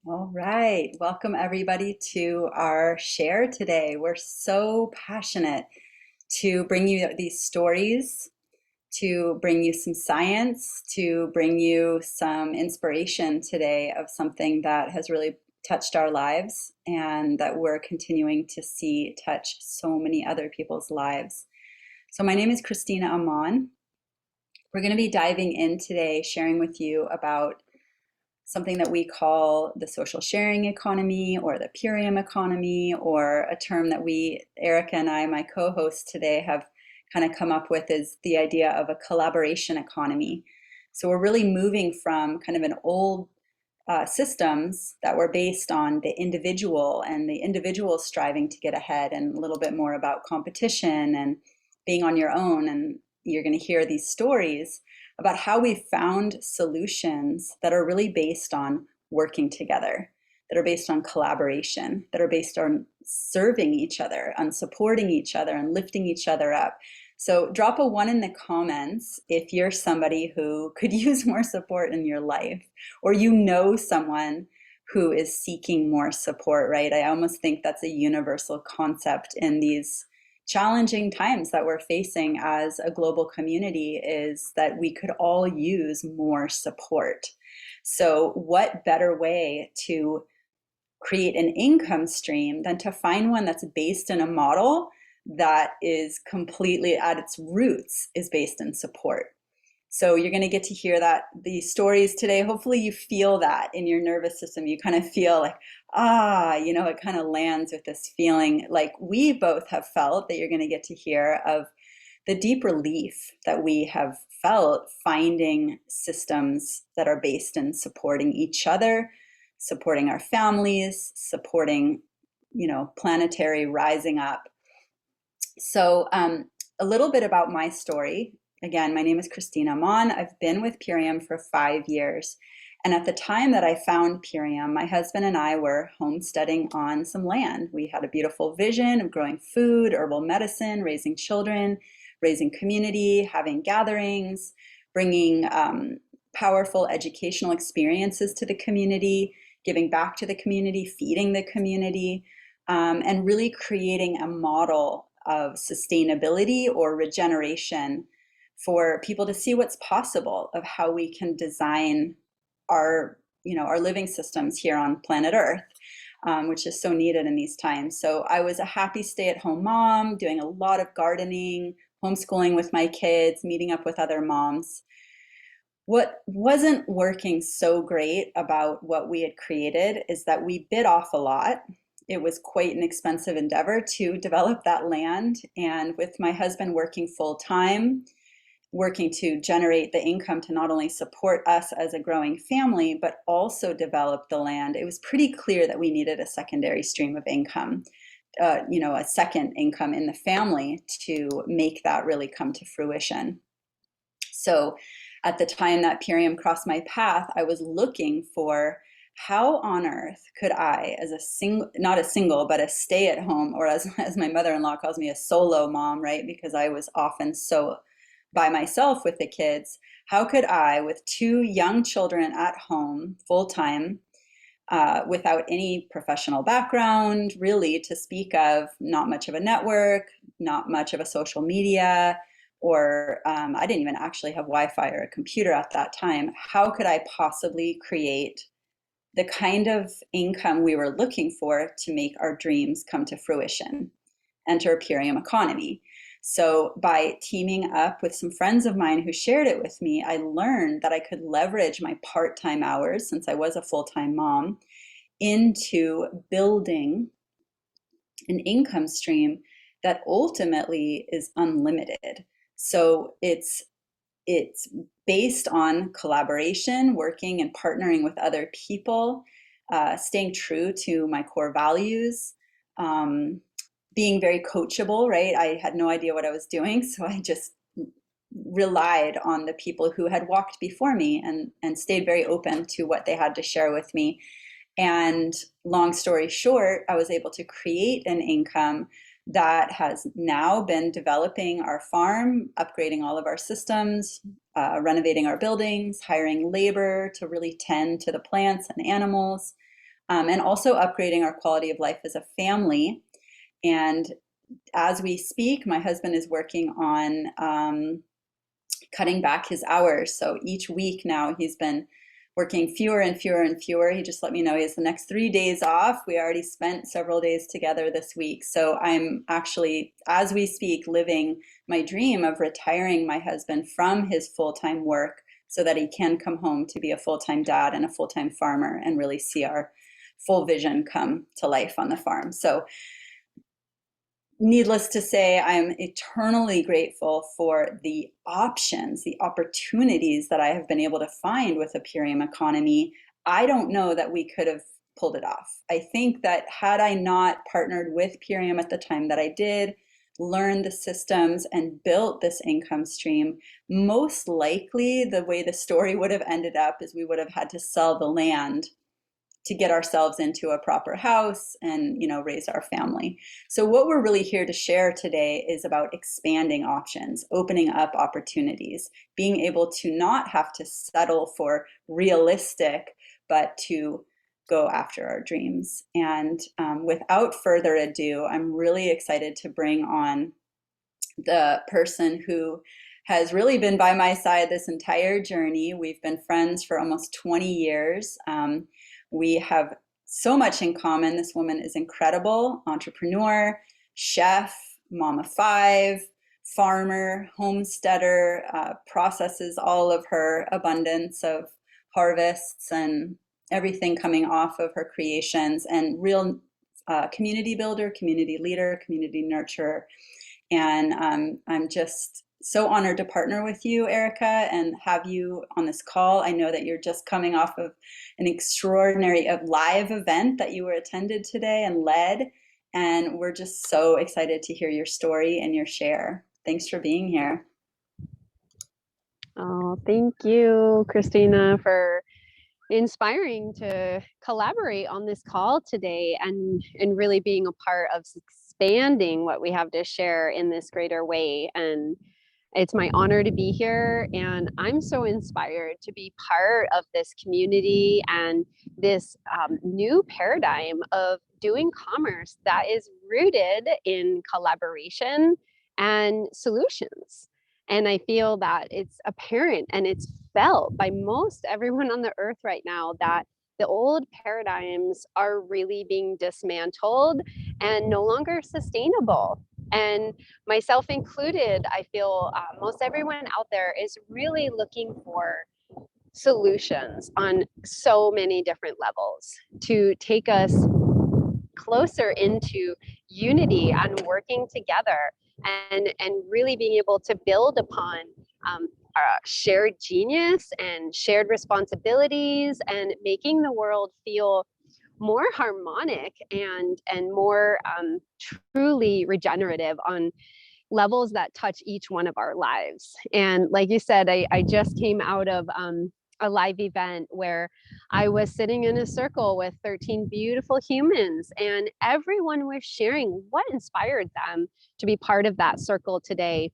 All right. Welcome everybody to our share today. We're so passionate to bring you these stories, to bring you some science, to bring you some inspiration today of something that has really touched our lives and that we're continuing to see touch so many other people's lives. So my name is Christina Amon. We're going to be diving in today, sharing with you about something that we call the social sharing economy or the Purium economy, or a term that Erica and I, my co-host today, have kind of come up with is the idea of a collaboration economy. So we're really moving from kind of an old systems that were based on the individual and the individual striving to get ahead, and a little bit more about competition and being on your own. And you're going to hear these stories about how we found solutions that are really based on working together, that are based on collaboration, that are based on serving each other, on supporting each other, and lifting each other up. So drop a 1 in the comments if you're somebody who could use more support in your life, or you know someone who is seeking more support, right? I almost think that's a universal concept in these challenging times that we're facing as a global community, is that we could all use more support. So what better way to create an income stream than to find one that's based in a model that is completely at its roots is based in support. So you're going to get to hear these stories today. Hopefully you feel that in your nervous system. You kind of feel like, it kind of lands with this feeling like we both have felt, that you're going to get to hear of the deep relief that we have felt finding systems that are based in supporting each other, supporting our families, supporting, planetary rising up. So a little bit about my story. Again, my name is Christina Amon. I've been with Purium for 5 years. And at the time that I found Purium, my husband and I were homesteading on some land. We had a beautiful vision of growing food, herbal medicine, raising children, raising community, having gatherings, bringing powerful educational experiences to the community, giving back to the community, feeding the community, and really creating a model of sustainability or regeneration for people to see what's possible of how we can design our living systems here on planet Earth, which is so needed in these times. So I was a happy stay-at-home mom, doing a lot of gardening, homeschooling with my kids, meeting up with other moms. What wasn't working so great about what we had created is that we bit off a lot. It was quite an expensive endeavor to develop that land. And with my husband working full time, working to generate the income to not only support us as a growing family, but also develop the land, it was pretty clear that we needed a secondary stream of income, a second income in the family to make that really come to fruition. So at the time that Purium crossed my path, I was looking for how on earth could I, as a single, not a single, but a stay-at-home, or as my mother-in-law calls me, a solo mom, right? Because I was often so by myself with the kids. How could I, with 2 young children at home, full-time, without any professional background, really, to speak of, not much of a network, not much of a social media, or I didn't even actually have Wi-Fi or a computer at that time. How could I possibly create the kind of income we were looking for to make our dreams come to fruition? Enter a Purium economy. So by teaming up with some friends of mine who shared it with me, I learned that I could leverage my part-time hours, since I was a full-time mom, into building an income stream that ultimately is unlimited. So it's based on collaboration, working and partnering with other people, staying true to my core values, being very coachable, right? I had no idea what I was doing, so I just relied on the people who had walked before me and stayed very open to what they had to share with me. And long story short, I was able to create an income that has now been developing our farm, upgrading all of our systems, renovating our buildings, hiring labor to really tend to the plants and animals, and also upgrading our quality of life as a family. And as we speak, my husband is working on cutting back his hours. So each week now he's been working fewer and fewer and fewer. He just let me know he has the next 3 days off. We already spent several days together this week. So I'm actually, as we speak, living my dream of retiring my husband from his full-time work so that he can come home to be a full-time dad and a full-time farmer and really see our full vision come to life on the farm. So needless to say, I am eternally grateful for the options, the opportunities that I have been able to find with the Purium economy. I don't know that we could have pulled it off. I think that had I not partnered with Purium at the time that I did, learned the systems and built this income stream, most likely the way the story would have ended up is we would have had to sell the land to get ourselves into a proper house and, raise our family. So what we're really here to share today is about expanding options, opening up opportunities, being able to not have to settle for realistic, but to go after our dreams. And without further ado, I'm really excited to bring on the person who has really been by my side this entire journey. We've been friends for almost 20 years. We have so much in common. This woman is incredible, entrepreneur, chef, mom of five, farmer, homesteader, processes all of her abundance of harvests and everything coming off of her creations, and real community builder, community leader, community nurturer. And I'm just so honored to partner with you, Erica, and have you on this call. I know that you're just coming off of an extraordinary live event that you were attended today and led. And we're just so excited to hear your story and your share. Thanks for being here. Oh, thank you, Christina, for inspiring to collaborate on this call today and really being a part of expanding what we have to share in this greater way. And it's my honor to be here, and I'm so inspired to be part of this community and this new paradigm of doing commerce that is rooted in collaboration and solutions. And I feel that it's apparent and it's felt by most everyone on the earth right now that the old paradigms are really being dismantled and no longer sustainable. And myself included, I feel most everyone out there is really looking for solutions on so many different levels to take us closer into unity and working together and really being able to build upon shared genius and shared responsibilities and making the world feel more harmonic and more truly regenerative on levels that touch each one of our lives. And like you said, I just came out of a live event where I was sitting in a circle with 13 beautiful humans, and everyone was sharing what inspired them to be part of that circle today.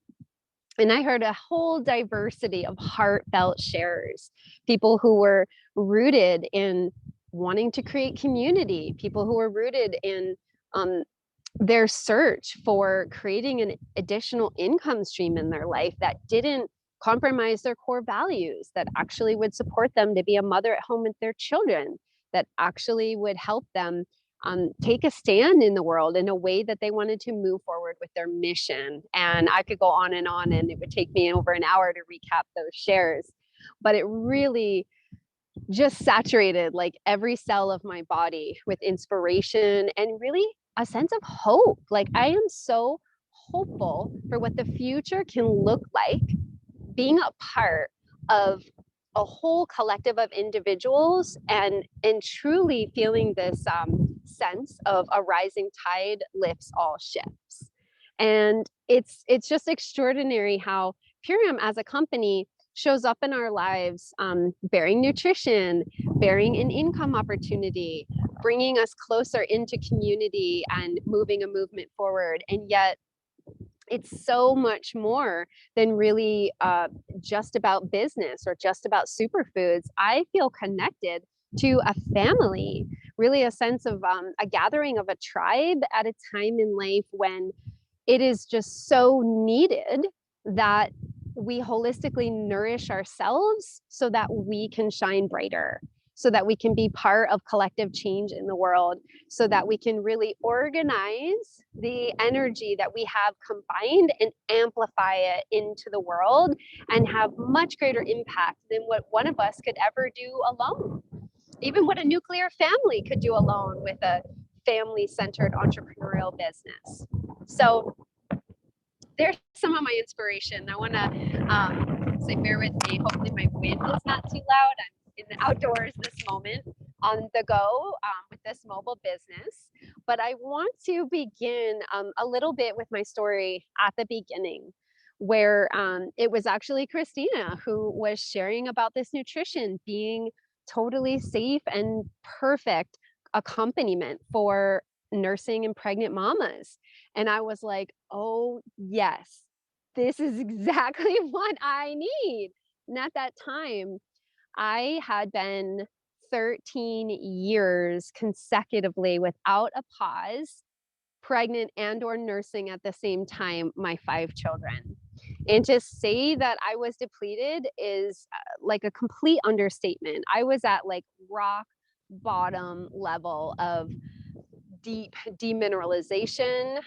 And I heard a whole diversity of heartfelt shares, people who were rooted in wanting to create community, people who were rooted in their search for creating an additional income stream in their life that didn't compromise their core values, that actually would support them to be a mother at home with their children, that actually would help them take a stand in the world in a way that they wanted to move forward with their mission. And I could go on, and it would take me over an hour to recap those shares. But it really just saturated like every cell of my body with inspiration and really a sense of hope. Like I am so hopeful for what the future can look like, being a part of a whole collective of individuals and truly feeling this sense of a rising tide lifts all ships. And it's just extraordinary how Purium as a company shows up in our lives, bearing nutrition, bearing an income opportunity, bringing us closer into community and moving a movement forward. And yet it's so much more than really just about business or just about superfoods. I feel connected to a family, really a sense of a gathering of a tribe at a time in life when it is just so needed that we holistically nourish ourselves so that we can shine brighter, so that we can be part of collective change in the world, so that we can really organize the energy that we have combined and amplify it into the world and have much greater impact than what one of us could ever do alone. Even what a nuclear family could do alone with a family centered entrepreneurial business. So, there's some of my inspiration. I want to say, bear with me. Hopefully, my wind is not too loud. I'm in the outdoors this moment on the go with this mobile business. But I want to begin a little bit with my story at the beginning, where it was actually Christina who was sharing about this nutrition being totally safe and perfect accompaniment for nursing and pregnant mamas. And I was like, "Oh, yes, this is exactly what I need." And at that time, I had been 13 years consecutively without a pause, pregnant and or nursing at the same time my 5 children. And to say that I was depleted is like a complete understatement. I was at like rock bottom level of deep demineralization,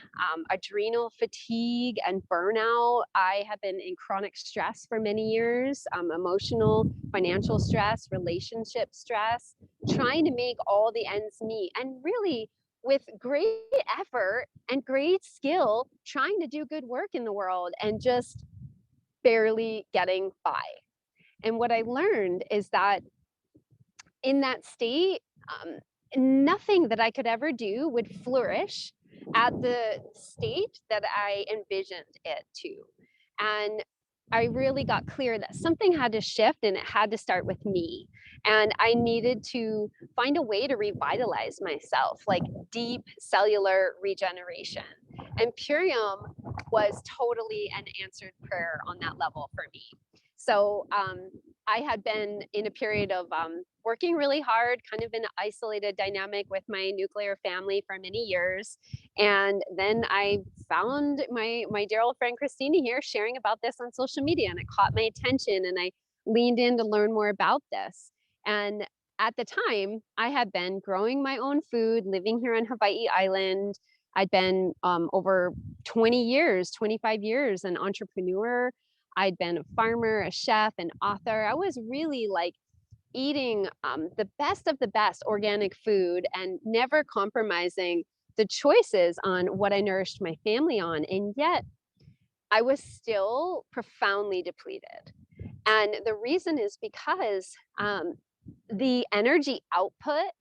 adrenal fatigue, and burnout. I have been in chronic stress for many years, emotional, financial stress, relationship stress, trying to make all the ends meet. And really, with great effort and great skill, trying to do good work in the world and just barely getting by. And what I learned is that in that state, nothing that I could ever do would flourish at the state that I envisioned it to. And I really got clear that something had to shift and it had to start with me. And I needed to find a way to revitalize myself, like deep cellular regeneration. And Purium was totally an answered prayer on that level for me. So I had been in a period of working really hard, kind of in an isolated dynamic with my nuclear family for many years. And then I found my dear old friend Christina here sharing about this on social media, and it caught my attention, and I leaned in to learn more about this. And at the time, I had been growing my own food, living here on Hawaii Island. I'd been over 20 years, 25 years, an entrepreneur. I'd been a farmer, a chef, an author. I was really like eating the best of the best organic food and never compromising the choices on what I nourished my family on. And yet I was still profoundly depleted. And the reason is because the energy output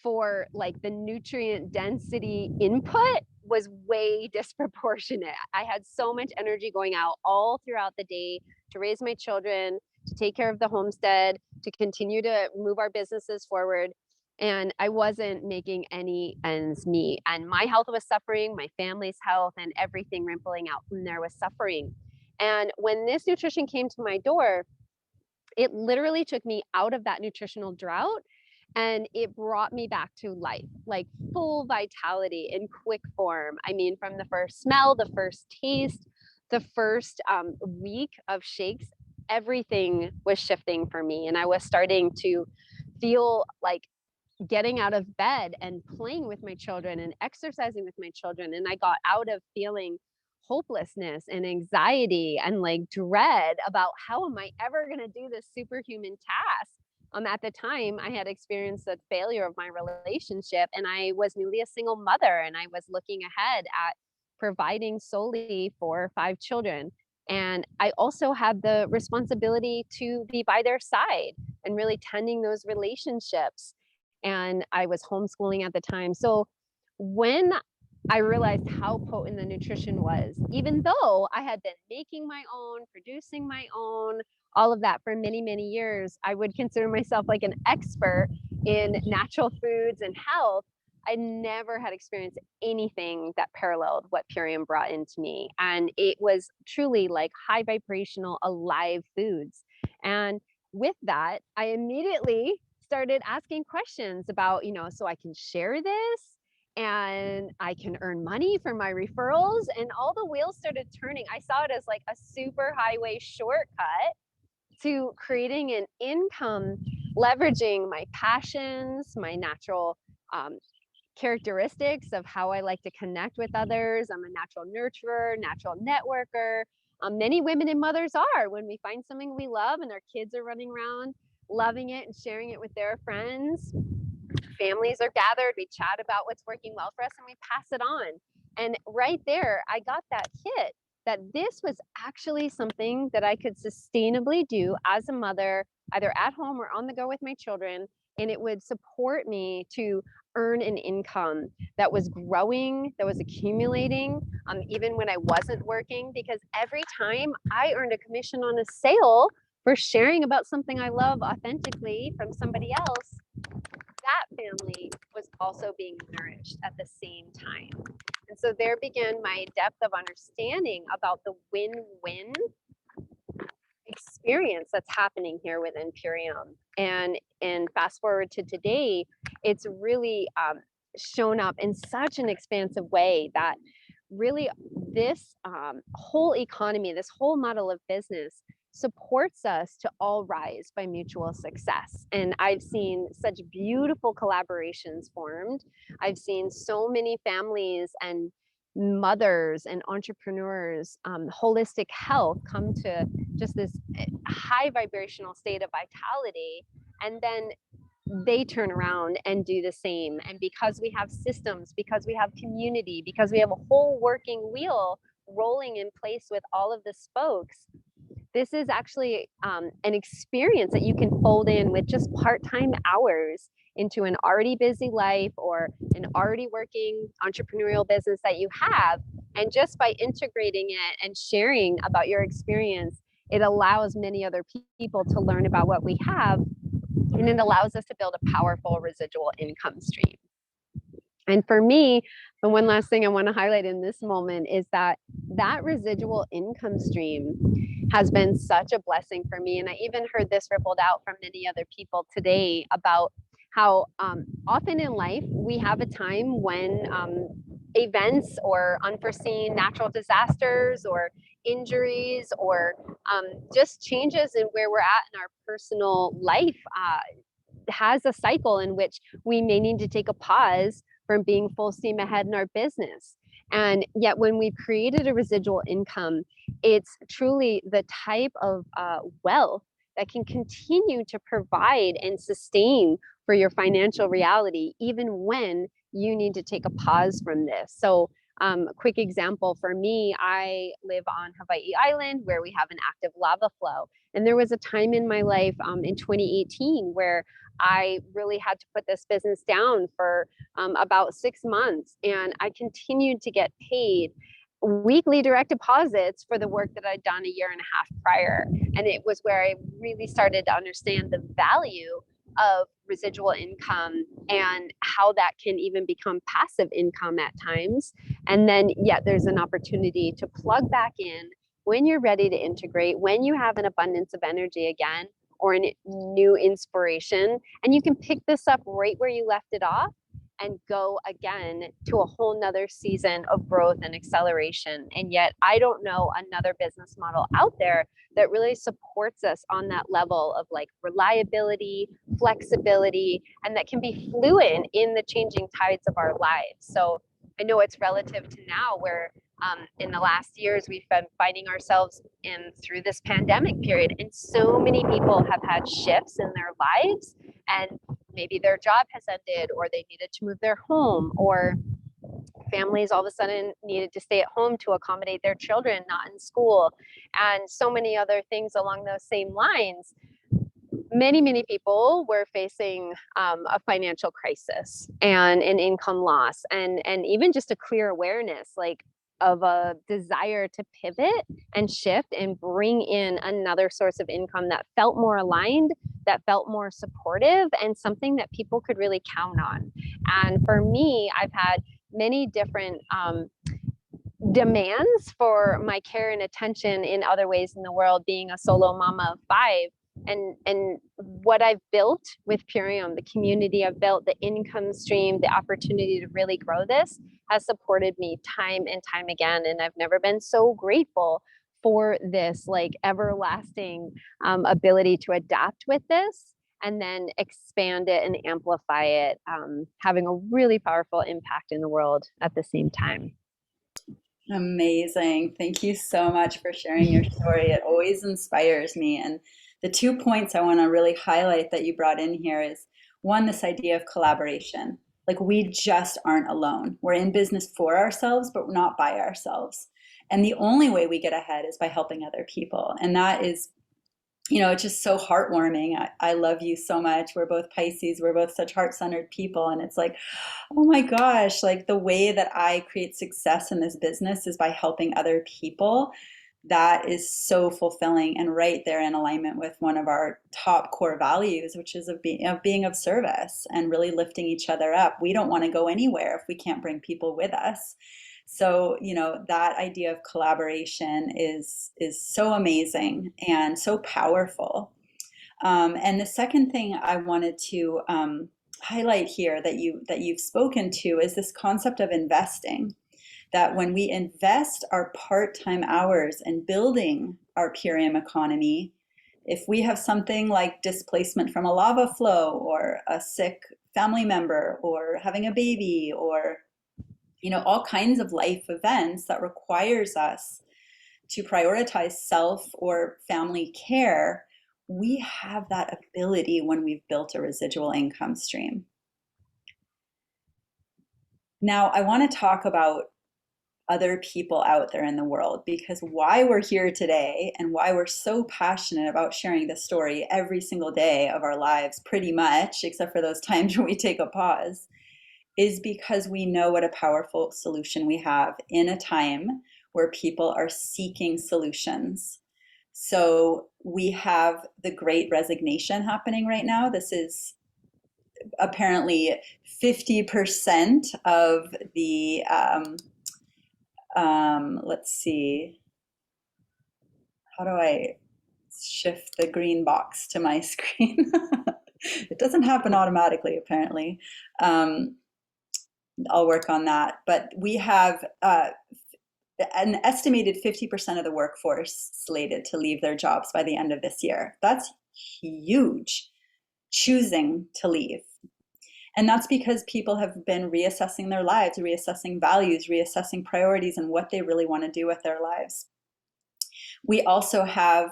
for like the nutrient density input was way disproportionate. I had so much energy going out all throughout the day to raise my children, to take care of the homestead, to continue to move our businesses forward. And I wasn't making any ends meet. And my health was suffering, my family's health, and everything rippling out from there was suffering. And when this nutrition came to my door, it literally took me out of that nutritional drought and it brought me back to life, like full vitality in quick form. I mean, from the first smell, the first taste, the first week of shakes, everything was shifting for me. And I was starting to feel like getting out of bed and playing with my children and exercising with my children. And I got out of feeling hopelessness and anxiety and like dread about how am I ever going to do this superhuman task. At the time, I had experienced the failure of my relationship, and I was newly a single mother, and I was looking ahead at providing solely for 5 children. And I also had the responsibility to be by their side and really tending those relationships, and I was homeschooling at the time. So when I realized how potent the nutrition was, even though I had been making my own, producing my own, all of that for many, many years, I would consider myself like an expert in natural foods and health. I never had experienced anything that paralleled what Purium brought into me. And it was truly like high vibrational, alive foods. And with that, I immediately started asking questions about, so I can share this and I can earn money for my referrals. And all the wheels started turning. I saw it as like a super highway shortcut to creating an income, leveraging my passions, my natural characteristics of how I like to connect with others. I'm a natural nurturer, natural networker. Many women and mothers are. When we find something we love and our kids are running around loving it and sharing it with their friends, families are gathered, we chat about what's working well for us, and we pass it on. And right there, I got that hit that this was actually something that I could sustainably do as a mother, either at home or on the go with my children. And it would support me to earn an income that was growing, that was accumulating, even when I wasn't working. Because every time I earned a commission on a sale for sharing about something I love authentically from somebody else, that family was also being nourished at the same time. And so there began my depth of understanding about the win-win experience that's happening here with Imperium. And fast forward to today, it's really shown up in such an expansive way that really this whole economy, this whole model of business supports us to all rise by mutual success. And I've seen such beautiful collaborations formed. I've seen so many families and mothers and entrepreneurs, holistic health come to just this high vibrational state of vitality. And then they turn around and do the same. And because we have systems, because we have community, because we have a whole working wheel rolling in place with all of the spokes, this is actually an experience that you can fold in with just part-time hours into an already busy life or an already working entrepreneurial business that you have. And just by integrating it and sharing about your experience, it allows many other people to learn about what we have, and it allows us to build a powerful residual income stream. And for me, the one last thing I want to highlight in this moment is that that residual income stream has been such a blessing for me. And I even heard this rippled out from many other people today about how often in life we have a time when events or unforeseen natural disasters or injuries or just changes in where we're at in our personal life has a cycle in which we may need to take a pause from being full steam ahead in our business. And yet, when we've created a residual income, it's truly the type of wealth that can continue to provide and sustain for your financial reality, even when you need to take a pause from this. So, a quick example for me, I live on Hawaii Island where we have an active lava flow. And there was a time in my life in 2018 where I really had to put this business down for about 6 months. And I continued to get paid weekly direct deposits for the work that I'd done a year and a half prior. And it was where I really started to understand the value of residual income and how that can even become passive income at times. And then, yet, there's an opportunity to plug back in when you're ready to integrate, when you have an abundance of energy again, or a new inspiration. And you can pick this up right where you left it off and go again to a whole nother season of growth and acceleration. And yet I don't know another business model out there that really supports us on that level of like reliability, flexibility, and that can be fluid in the changing tides of our lives. So I know it's relative to now where in the last years we've been finding ourselves in through this pandemic period, and so many people have had shifts in their lives, and maybe their job has ended, or they needed to move their home, or families all of a sudden needed to stay at home to accommodate their children not in school, and so many other things along those same lines. Many people were facing a financial crisis and an income loss, and even just a clear awareness like of a desire to pivot and shift and bring in another source of income that felt more aligned, that felt more supportive, and something that people could really count on. And for me, I've had many different demands for my care and attention in other ways in the world, being a solo mama of 5. And what I've built with Purium, the community I've built, the income stream, the opportunity to really grow this has supported me time and time again. And I've never been so grateful for this like everlasting ability to adapt with this and then expand it and amplify it, having a really powerful impact in the world at the same time. Amazing. Thank you so much for sharing your story. It always inspires me. And the 2 points I want to really highlight that you brought in here is one, this idea of collaboration. Like we just aren't alone. We're in business for ourselves, but we're not by ourselves. And the only way we get ahead is by helping other people. And that is, it's just so heartwarming. I love you so much. We're both Pisces. We're both such heart-centered people. And it's like, oh my gosh, like the way that I create success in this business is by helping other people. That is so fulfilling and right there in alignment with one of our top core values, which is of being of service and really lifting each other up. We don't want to go anywhere if we can't bring people with us. So, that idea of collaboration is so amazing and so powerful. And the second thing I wanted to highlight here that you've spoken to is this concept of investing. That when we invest our part-time hours in building our Purium economy, if we have something like displacement from a lava flow or a sick family member or having a baby or all kinds of life events that requires us to prioritize self or family care, we have that ability when we've built a residual income stream. Now, I want to talk about other people out there in the world because why we're here today and why we're so passionate about sharing this story every single day of our lives, pretty much, except for those times when we take a pause, is because we know what a powerful solution we have in a time where people are seeking solutions. So we have the great resignation happening right now. This is apparently 50% of the, let's see, how do I shift the green box to my screen? It doesn't happen automatically, apparently. I'll work on that. But we have an estimated 50% of the workforce slated to leave their jobs by the end of this year. That's huge, choosing to leave. And that's because people have been reassessing their lives, reassessing values, reassessing priorities, and what they really want to do with their lives. We also have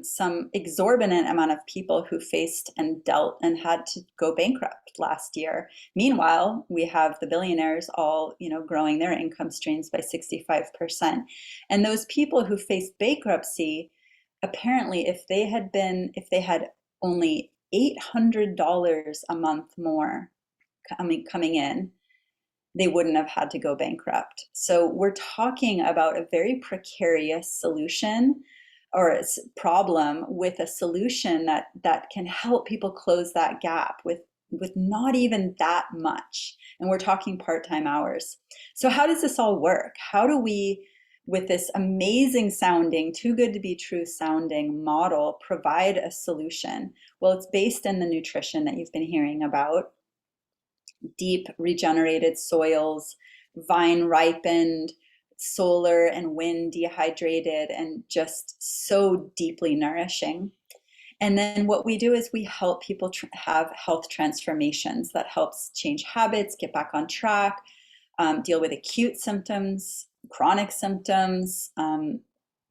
some exorbitant amount of people who faced and dealt and had to go bankrupt last year. Meanwhile, we have the billionaires all, growing their income streams by 65%. And ththose people who faced bankruptcy, apparently, if they had only $800 a month more coming in, they wouldn't have had to go bankrupt. So we're talking about a very precarious solution or problem with a solution that can help people close that gap with not even that much. And we're talking part-time hours. So how does this all work? How do we, with this amazing sounding, too good to be true sounding model, provide a solution? Well, it's based in the nutrition that you've been hearing about. Deep regenerated soils, vine ripened, solar and wind dehydrated, and just so deeply nourishing. And then what we do is we help people have health transformations that helps change habits, get back on track, deal with acute symptoms, chronic symptoms,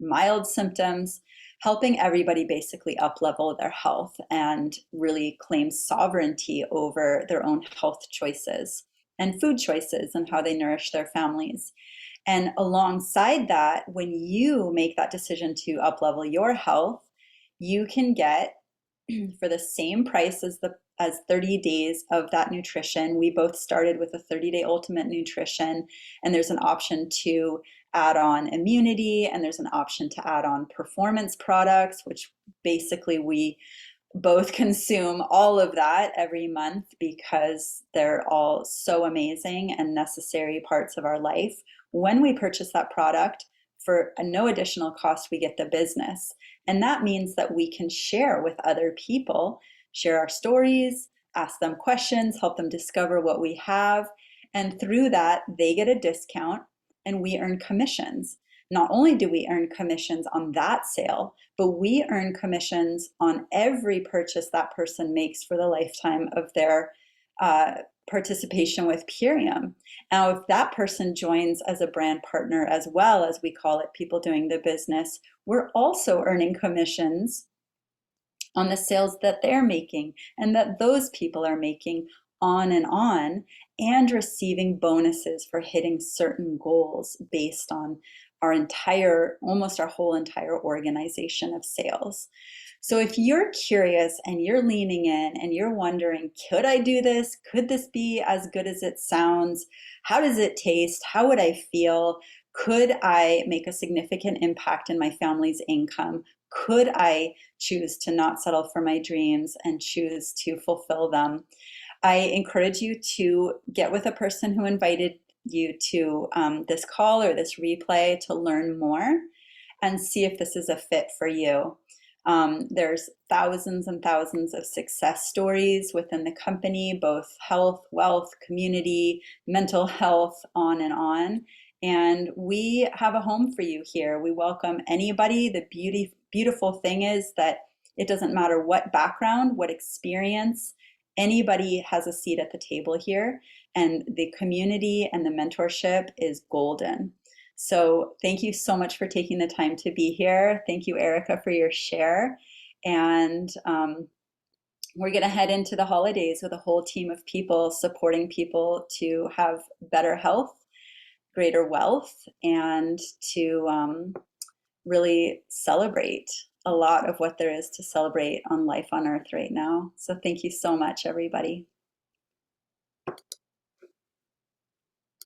mild symptoms, helping everybody basically up-level their health and really claim sovereignty over their own health choices and food choices and how they nourish their families. And alongside that, when you make that decision to up-level your health, you can get, for the same price as 30 days of that nutrition. We both started with a 30-day ultimate nutrition, and there's an option to add on immunity, and there's an option to add on performance products, which basically we both consume all of that every month because they're all so amazing and necessary parts of our life. When we purchase that product, for no additional cost, we get the business. And that means that we can share with other people, share our stories, ask them questions, help them discover what we have. And through that, they get a discount and we earn commissions. Not only do we earn commissions on that sale, but we earn commissions on every purchase that person makes for the lifetime of their uh, participation with Purium. Now, if that person joins as a brand partner as well, as we call it, people doing the business, we're also earning commissions on the sales that they're making and that those people are making, on, and receiving bonuses for hitting certain goals based on our entire, almost our whole entire organization of sales. So if you're curious and you're leaning in and you're wondering, could I do this? Could this be as good as it sounds? How does it taste? How would I feel? Could I make a significant impact in my family's income? Could I choose to not settle for my dreams and choose to fulfill them? I encourage you to get with a person who invited you to this call or this replay to learn more and see if this is a fit for you. There's thousands and thousands of success stories within the company, both health, wealth, community, mental health, on and on. And we have a home for you here. We welcome anybody. The beautiful thing is that it doesn't matter what background, what experience, anybody has a seat at the table here. And the community and the mentorship is golden. So thank you so much for taking the time to be here. Thank you, Erica, for your share. And we're going to head into the holidays with a whole team of people supporting people to have better health, greater wealth, and to really celebrate a lot of what there is to celebrate on life on earth right now. So thank you so much, everybody.